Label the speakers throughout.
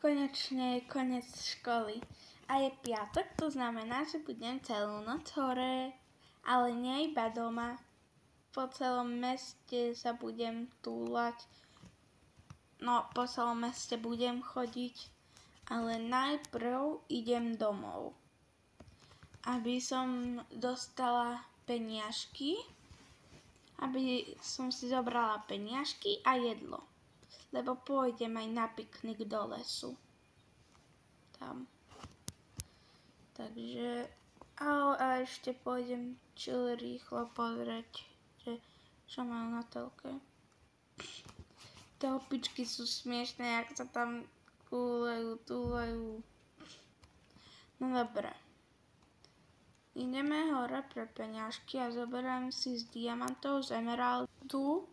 Speaker 1: Konečne je koniec školy. A je piatok, to znamená, že budem celú noc hore. Ale nie iba doma. Po celom meste sa budem túlať. No, po celom meste budem chodiť. Ale najprv idem domov. Aby som dostala peniažky. Aby som si zobrala peniažky a jedlo. Lebo pôjdem aj na piknik do lesu. Tam. Takže, a ešte pôjdem rýchlo pozrieť, že čo majú na telke. Tie opičky sú smiešné, jak sa tam kúlejú, túlejú. No dobré. Ideme hore pre peňažky a zoberiem si z diamantov, z emeraldu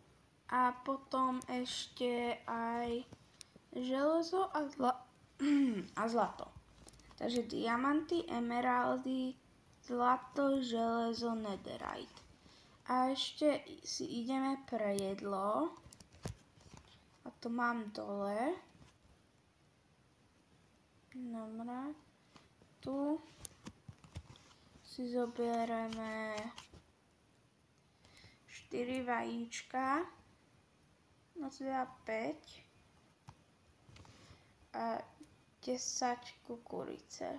Speaker 1: a potom ešte aj železo a zlato. Takže diamanty, emeraldy, zlato, železo, netherite. A ešte si ideme pre jedlo. A to mám dole. Dobre. Tu si zoberieme 4 vajíčka. No teda 5. A 10 kukurice.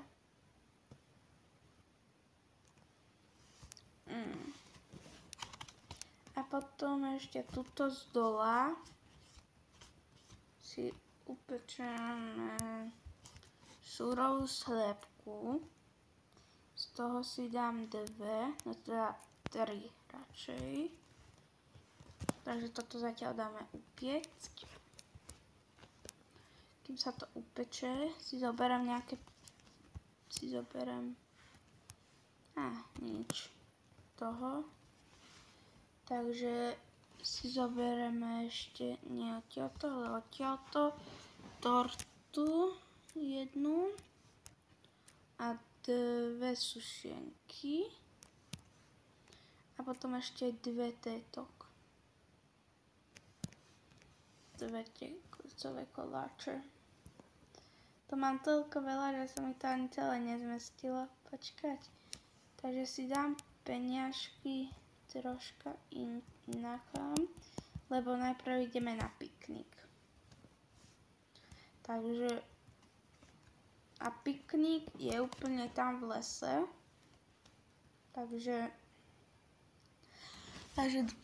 Speaker 1: A potom ešte tuto z dola si upečeme surovú slepku. Z toho si dám 2, no teda 3 radšej. Takže toto zatiaľ dáme upiecť. Kým sa to upeče, si zoberiem nič toho. Takže si zoberieme ešte nie odtiaľto, ale odtiaľto tortu jednu a 2 sušenky a potom ešte 2 tétok. 2 kusové koláče. To mám toľko veľa, že sa mi to ani celé nezmestilo. Počkať. Takže si dám peniažky troška inakám, lebo najprv ideme na piknik. Takže a piknik je úplne tam v lese. Takže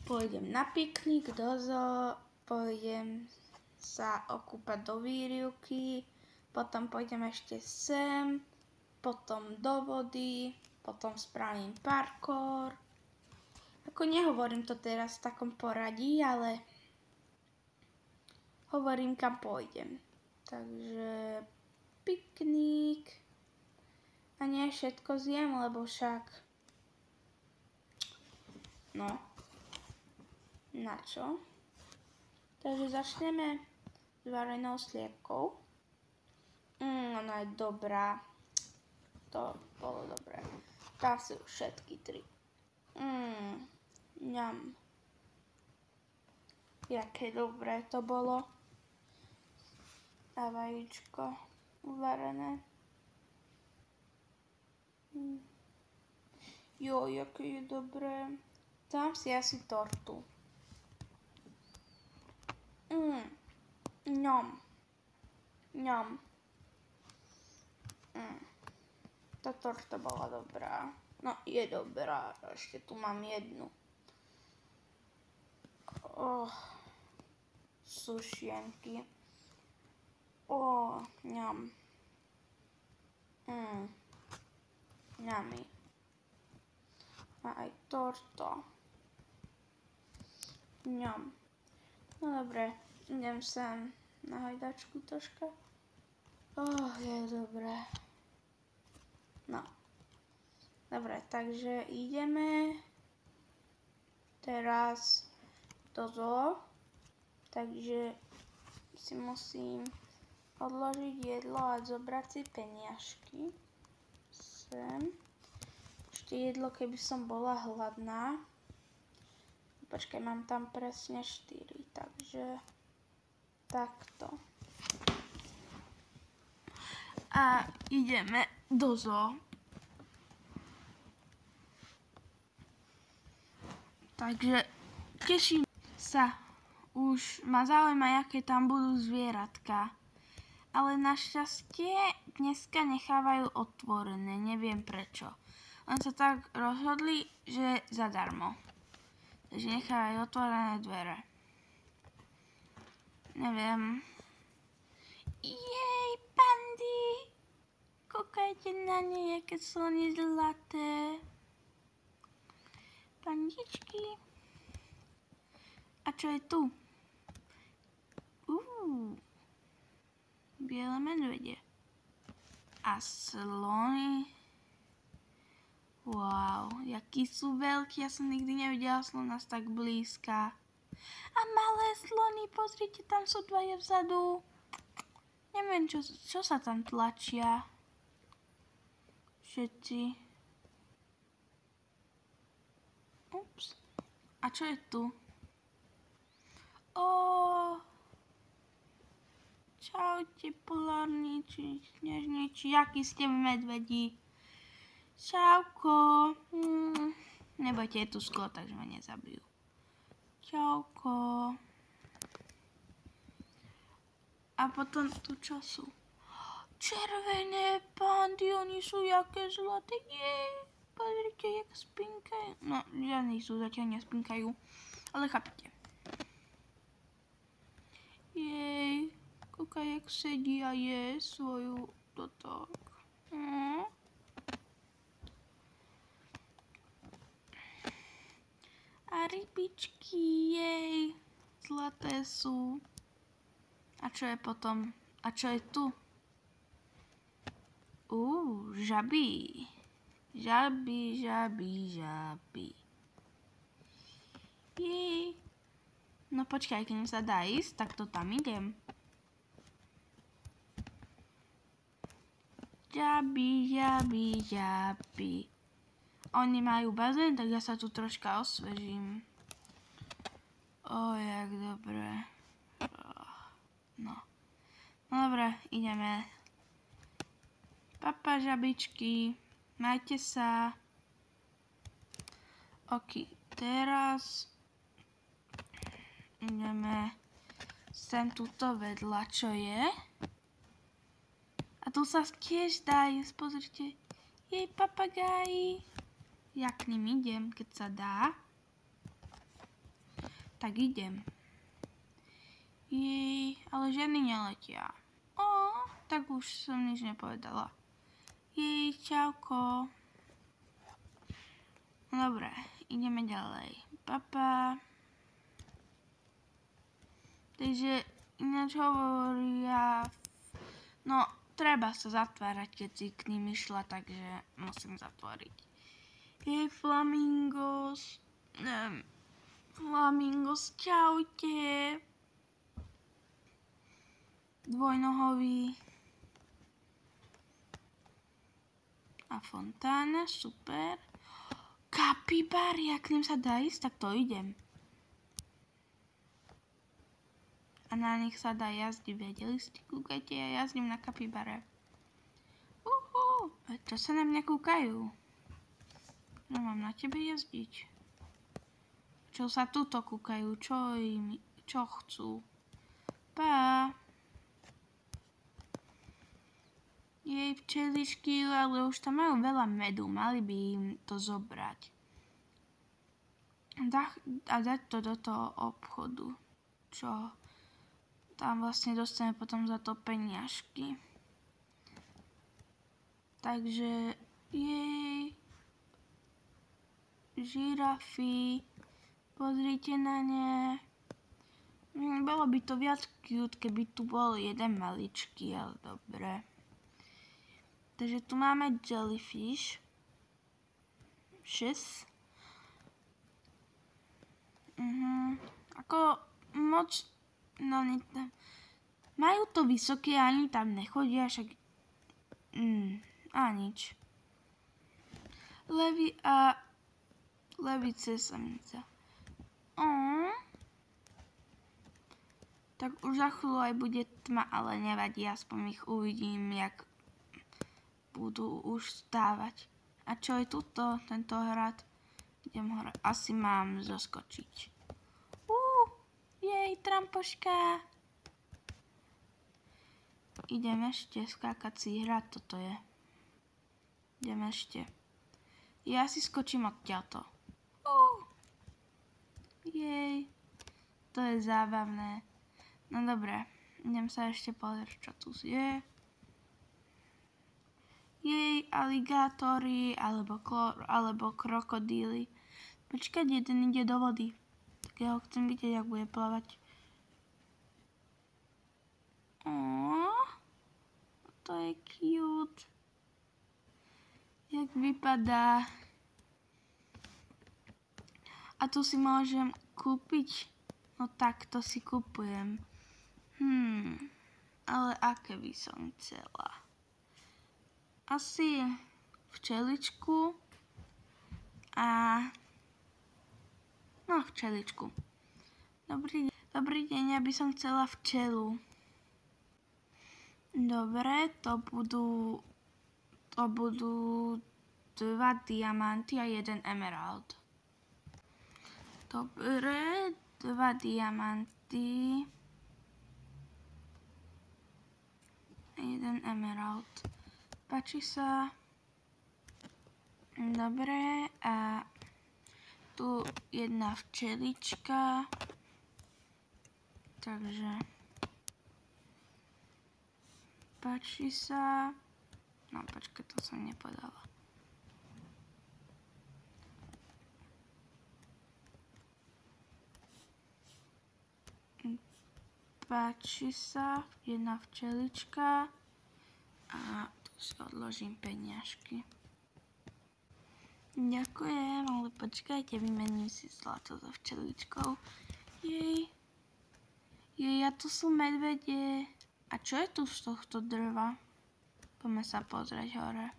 Speaker 1: pôjdem na piknik do zoo, pôjdem sa okúpať do výrivky, potom pôjdem ešte sem, potom do vody, potom spravím parkour. Ako nehovorím to teraz v takom poradí, ale hovorím, kam pôjdem. Takže piknik. A nie všetko zjem, lebo však no, na čo? Takže začneme s varenou sliepkou. Ona je dobrá. To bolo dobré. Dám si už všetky 3. Ňam. Jaké dobré to bolo. A vajíčko uvarené. Jaké je dobré. Dám si asi tortu. Ňam. Tá torta bola dobrá. No, je dobrá. Ešte tu mám jednu. Sušienky. Ňam. Ňami. A aj torta. Ňam. No dobre, idem sem na hajdačku troška. Je dobré. No. Dobre, takže ideme teraz do zoo. Takže si musím odložiť jedlo a zobrať si peniažky. Sem. Ešte jedlo, keby som bola hladná. Počkaj, mám tam presne 4, takže takto. a ideme do zoo. Takže teším sa. Už ma zaujíma, aké tam budú zvieratka. Ale našťastie dneska nechávajú otvorené, neviem prečo. Len sa tak rozhodli, že zadarmo. Takže nechávajú otvorené dvere. Neviem. Jej, pandy! Kúkajte na ne, aké sú oni zlaté. Pandičky. A čo je tu? Biele medvede. A slony. Wow, jaký sú veľkí. Ja som nikdy nevidela slona tak blízka. A malé slony, pozrite, tam sú dvaja vzadu. Neviem, čo sa tam tlačia. Všetci. Ups. A čo je tu? Čaute, polárniči, snežniči, jaký ste medvedí. Čauko. Nebojte, je tu sklo, takže ma nezabijú. Čauko. A potom tu čo sú? Červené pandy, oni sú jaké zlaté. Pozrite, jak spinkajú. No, žiadni sú, zatiaľ nespinkajú. Ale chápete. Jej, kúkaj, jak sedí a je svoju dotok. A rybičky, jej, zlaté sú. A čo je potom? A čo je tu? Žaby. Žaby. Jej. No počkaj, keď sa dá ísť, tak to tam idem. Žaby. Oni majú bazén, tak ja sa tu troška osvežím. Jak dobre. No dobre, ideme. Papa, žabičky, majte sa. Ok, teraz ideme sem tuto vedľa, čo je. A tu sa tiež dá ísť, pozrite. Jej, papagáji. Ja k ním idem, keď sa dá. Tak idem. Jej, ale žiadny neletia. Tak už som nič nepovedala. Jej, čauko. Dobre, ideme ďalej. Papa. Takže ináč hovoria... No, treba sa zatvárať, keď si k ním išla, takže musím zatvoriť. Jej, flamingos. Flamingos, čaute. Dvojnohový. A fontána, super. Kapibári, ak k ním sa dá ísť, tak to idem. A na nich sa dá jazdiť, vedeli ste? Kúkajte, ja jazdím na kapibare. Čo sa na mňa kúkajú? No mám na tebe jazdiť. Čo sa tuto kúkajú? Čo chcú? Pá. Jej, včeličky, ale už tam majú veľa medu. Mali by im to zobrať. A dať to do toho obchodu. Čo? Tam vlastne dostaneme potom za to peniažky. Takže, jej. Žirafy. Pozrite na ne. Bolo by to viac cute, keby tu bol jeden maličký, ale dobre. Takže tu máme jellyfish. 6. Ako moc... No, majú to vysoké, ani tam nechodia, však... A nič. Levy a... Levice samica. Tak už za chvíľu aj bude tma, ale nevadí, aspoň ich uvidím, jak budú už stávať. A čo je tuto, tento hrad? Idem hore, asi mám zaskočiť. Jej, trampoška. Idem ešte, skákací hrad toto je. Idem ešte. Ja si skočím odtiaľto. Jej, to je zábavné. No dobré, idem sa ešte pozrieť, čo tu je. Jej, aligátory, alebo krokodíly. Počkať, jeden ide do vody. Tak ja ho chcem vidieť, jak bude plávať. To je cute. Jak vypadá. A tu si môžem kúpiť. No tak to si kupujem. Ale aké by som chcela? Asi včeličku a... No, včeličku. Dobrý deň, ja by som chcela včelu. Dobre, to budú 2 diamanty a 1 emerald. Dobre, 2 diamanty a 1 emerald. Páči sa. Dobre, a tu 1 včelička. Takže páči sa. No počkaj, to som nepodala. Páči sa 1 včelička. A tu si odložím peniažky. Ďakujem, ale počkajte, vymením si zlato so včeličkou. Jej, a tu sú medvede. A čo je tu z tohto drva? Poďme sa pozrieť hore.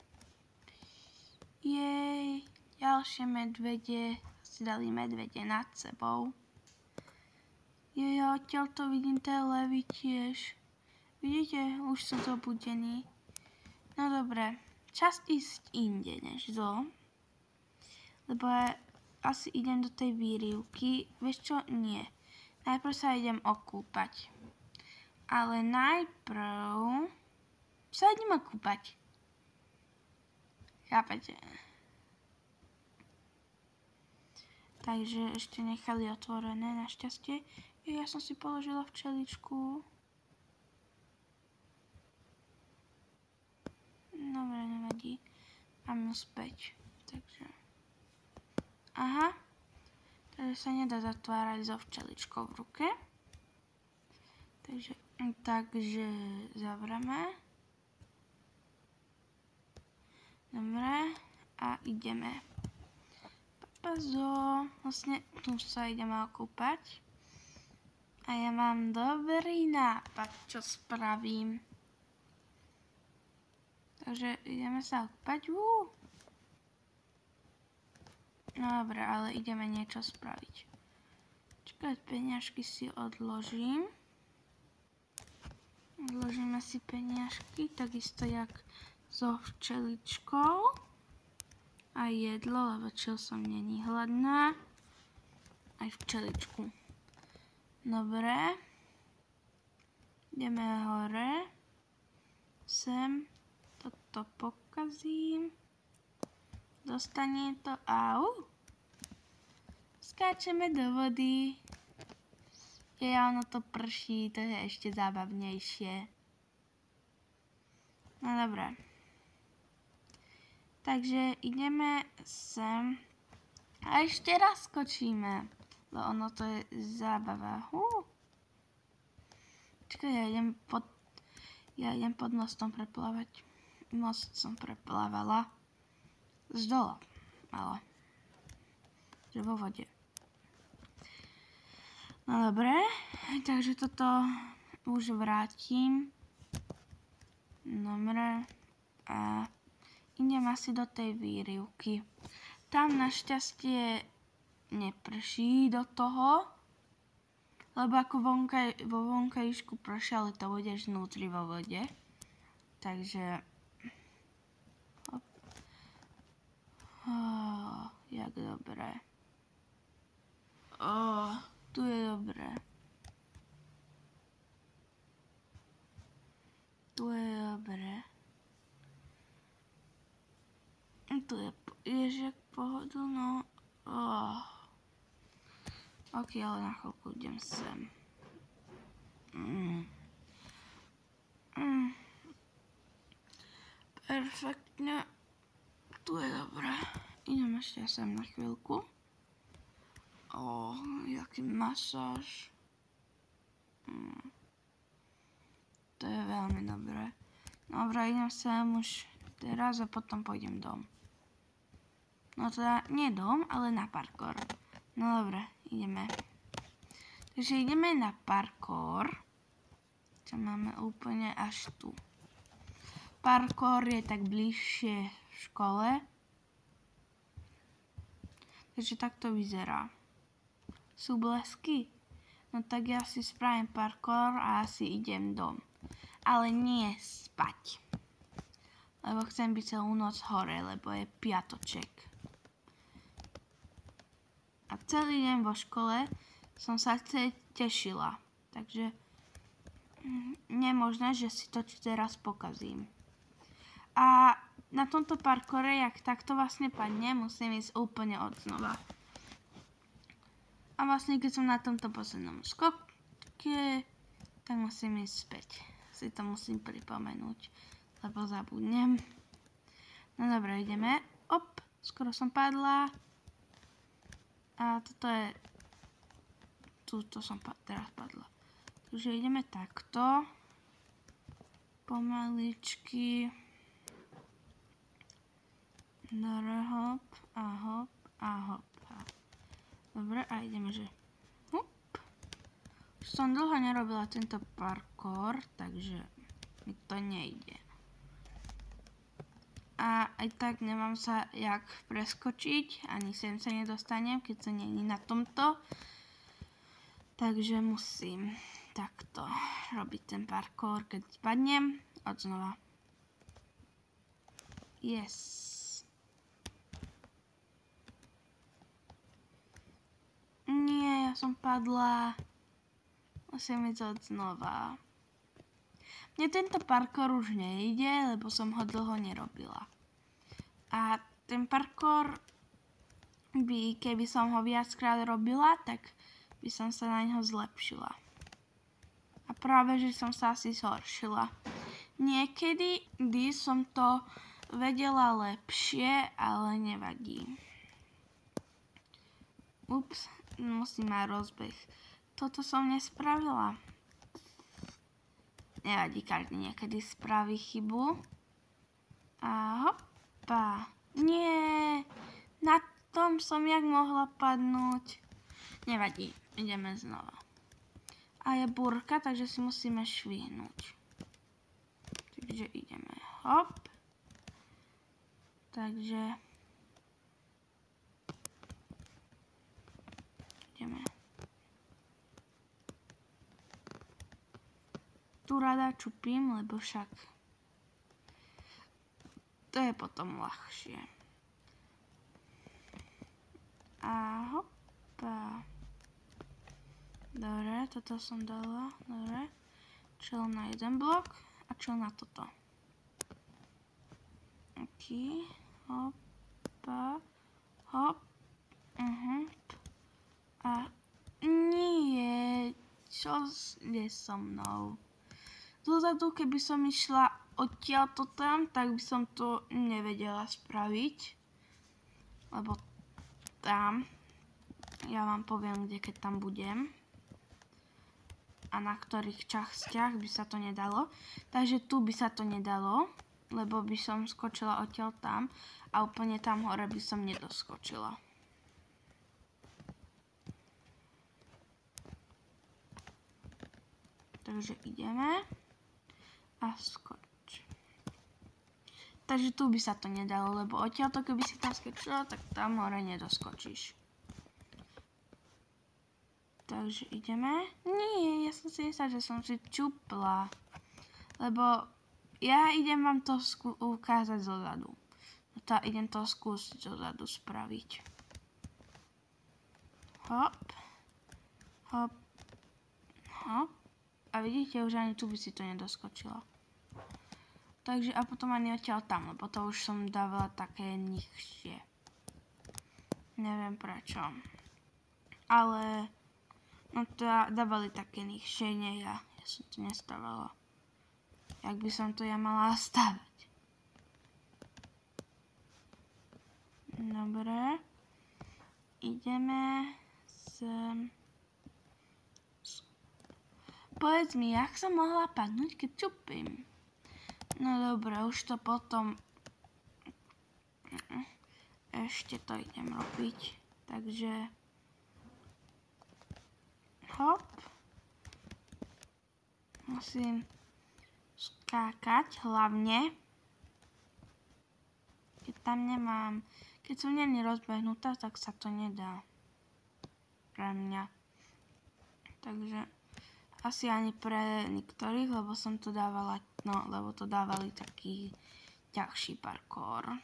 Speaker 1: Jej, ďalšie medvede. Si dali medvede nad sebou. Jej, ja odtiaľ to vidím tie levy tiež. Vidíte, už sú zobudení. No dobre, čas ísť inde než zo. Lebo ja asi idem do tej výrivky. Vieš čo? Nie. Najprv sa idem okúpať. Ale najprv sa idem okúpať. Chápete? Takže ešte nechali otvorené, našťastie. Ja som si položila včeličku. Dobre, nevadí. Mám ju späť. Takže... Aha. Takže sa nedá zatvárať so včeličkou v ruke. Takže zavreme. Dobre. A ideme. Papazo. Vlastne tu sa ideme okúpať. A ja mám dobrý nápad, čo spravím. Takže ideme sa okúpať. No dobre, ale ideme niečo spraviť. Čakať, peniažky si odložím. Odložíme si peniažky, takisto jak so včeličkou. A jedlo, lebo čo som není hladná. Aj včeličku. Dobre. Ideme hore. Sem. Toto pokazím. Dostane to. Au. Skáčeme do vody. Ono to prší, to je ešte zábavnejšie. No dobré. Takže ideme sem. A ešte raz skočíme. Lebo ono to je zábava. Čakaj, ja idem pod mostom preplávať. Most som preplávala. Z dola. Ale. Že vo vode. No dobre. Takže toto už vrátim. Dobre. A idem asi do tej výrivky. Tam našťastie neprší do toho. Lebo ako vo vonkajšku prší, ale to budeš vnútri vo vode. Takže Jak dobré. Tu je dobré. Tu je dobré. Tu je ježiak pohodlno. Ok, ale na chvíľku idem sem. Perfektne. Tu je dobré. Idem ešte sem na chvíľku. Jaký masáž. To je veľmi dobré. Dobre, idem sem už teraz a potom pôjdem dom. No teda nie dom, ale na parkour. No dobre, ideme. Takže ideme na parkour. Čo máme úplne až tu. Parkour je tak bližšie v škole. Takže tak to vyzerá. Sú blesky? No tak ja si spravím parkour a asi idem dom. Ale nie spať. Lebo chcem byť celú noc hore, lebo je piatoček. A celý deň vo škole som sa tešila. Takže nie je možné, že si to teraz pokazím. A na tomto parkoure, jak takto vlastne padne, musím ísť úplne od znova. A vlastne, keď som na tomto poslednom skoke, tak musím ísť späť. Si to musím pripomenúť, lebo zabudnem. No dobre, ideme. Skoro som padla. A toto je... Tuto som teraz padla. Takže ideme takto. Pomaličky. Dobre, hop a hop a hop. Dobre, a ideme, že... Už som dlho nerobila tento parkour, takže mi to nejde. A aj tak nemám sa jak preskočiť, ani sem sa nedostanem, keď sa není na tomto. Takže musím takto robiť ten parkour, keď padnem, odznova. Yes. Nie, ja som padla. Musím ísť odznova. Mne tento parkour už nejde, lebo som ho dlho nerobila. A ten parkour keby som ho viackrát robila, tak by som sa na ňo zlepšila. A práve, že som sa asi zhoršila. Niekedy som to vedela lepšie, ale nevadí. Ups, musím mať rozbeh. Toto som nespravila. Nevadí, každý niekedy spraví chybu. A hopa. Nie, na tom som jak mohla padnúť. Nevadí, ideme znova. A je búrka, takže si musíme švihnúť. Takže ideme, hop. Takže ideme. Tu rada čupím, lebo však to je potom ľahšie. A hopa. Dobre, toto som dala. Dobre. Čel na jeden blok a čel na toto. Ok. Hopa. Hop. A nie. Čo je so mnou? Dozadu, keby som išla odtiaľto tam, tak by som to nevedela spraviť. Lebo tam, ja vám poviem, kde keď tam budem. A na ktorých častiach by sa to nedalo. Takže tu by sa to nedalo, lebo by som skočila odtiaľ tam a úplne tam hore by som nedoskočila. Takže ideme. A skoč. Takže tu by sa to nedalo, lebo odtiaľto keby si tam skočila, tak tam hore nedoskočíš. Takže ideme. Nie, ja som si myslela, že som si čupla. Lebo ja idem vám to ukázať zozadu. No tá, idem to skúsiť zozadu spraviť. Hop. Hop. Hop. A vidíte, už ani tu by si to nedoskočilo. Takže a potom ani odtiaľ tam, lebo to už som dávala také nižšie. Neviem prečo. Ale no to dávali také nižšie, nie ja. Ja som to nestávala. Jak by som to ja mala stavať. Dobre. Ideme sem. Povedz mi, jak som mohla padnúť, keď čupím? No dobre, už to potom... Ešte to idem robiť. Takže... Hop. Musím skákať hlavne. Keď tam nemám... Keď som není rozbehnutá, tak sa to nedá. Pre mňa. Takže... Asi ani pre niektorých, lebo som to dávala, no, lebo to dávali taký ťažší parkour.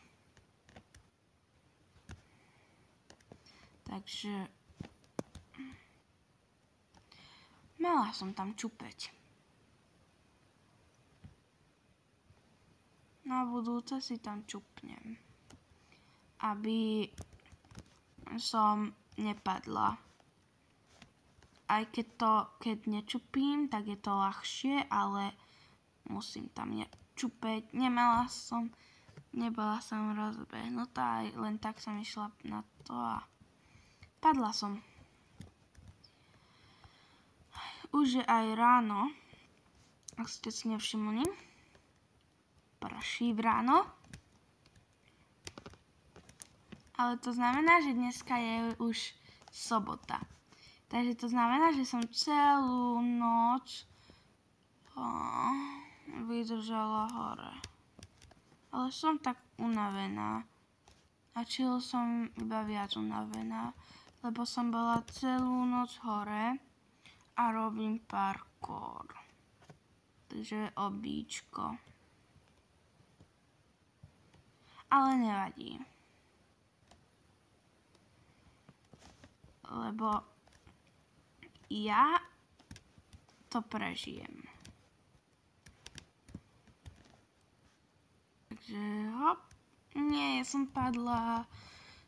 Speaker 1: Takže mala som tam čupeť. Na budúce si tam čupnem, aby som nepadla. Aj keď nečupím, tak je to ľahšie, ale musím tam čupeť. Nebola som rozbehnutá, len tak som išla na to a padla som. Už je aj ráno, ak ste si nevšimli. Prší v ráno. Ale to znamená, že dneska je už sobota. Takže to znamená, že som celú noc vydržala hore. Ale som tak unavená. A chill som iba viac unavená, lebo som bola celú noc hore a robím parkour. Takže obíčko. Ale nevadí. Lebo ja to prežijem. Takže hop. Nie, ja som padla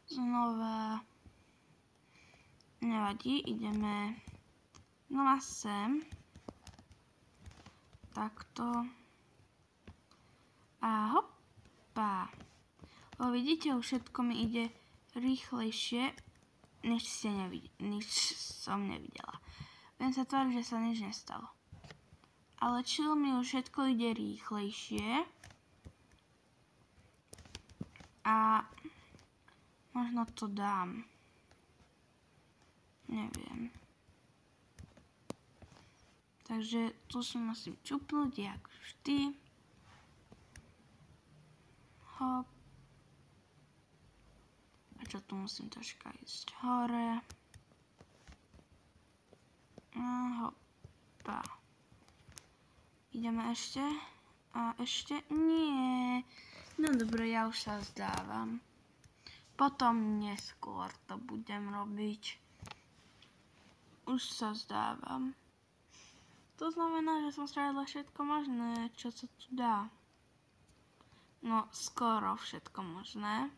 Speaker 1: znova. Nevadí, ideme znova sem. Takto. A hoppa. Vidíte, už všetko mi ide rýchlejšie, než som nevidela. Viem sa tváriť, že sa nič nestalo. Ale chill mi už všetko ide rýchlejšie. A možno to dám. Neviem. Takže tu si musím čupnúť, jak vždy. Hop. A čo tu musím troška ísť hore. Hoppa. Ideme ešte. A ešte nie. No dobre, ja už sa vzdávam. Potom neskôr to budem robiť. Už sa vzdávam. To znamená, že som spravila všetko možné, čo sa tu dá. No, skoro všetko možné.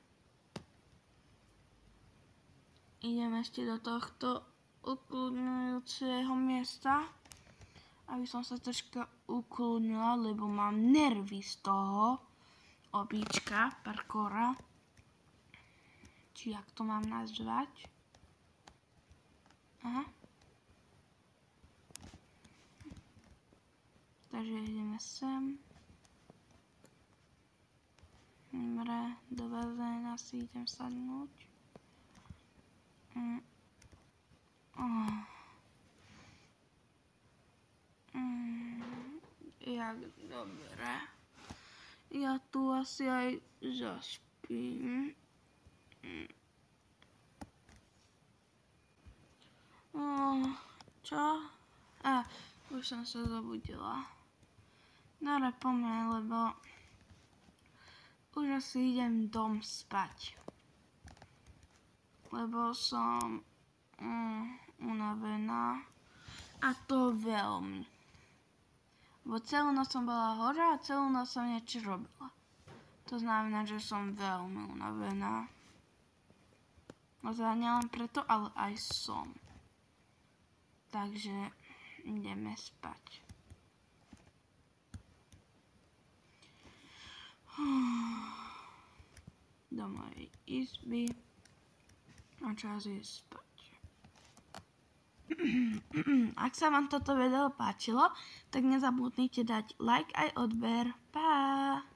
Speaker 1: Idem ešte do tohto ukludňujúceho miesta, aby som sa troška ukludnila, lebo mám nervy z toho obíčka, parkoura. Či jak to mám nazvať? Aha. Takže ideme sem. Dobre, do bazéna si idem sadnúť. Jak dobre. Ja tu asi aj zaspím. Čo? Už som sa zobudila. Dobre, poďme, lebo už asi idem dom spať. Lebo som unavená. A to veľmi. Bo celú noc som bola hore a celú noc som niečo robila. To znamená, že som veľmi unavená. No teda nielen preto, ale aj som. Takže ideme spať. Do mojej izby. A čas je spať. Ak sa vám toto video páčilo, tak nezabudnite dať like aj odber. Pa!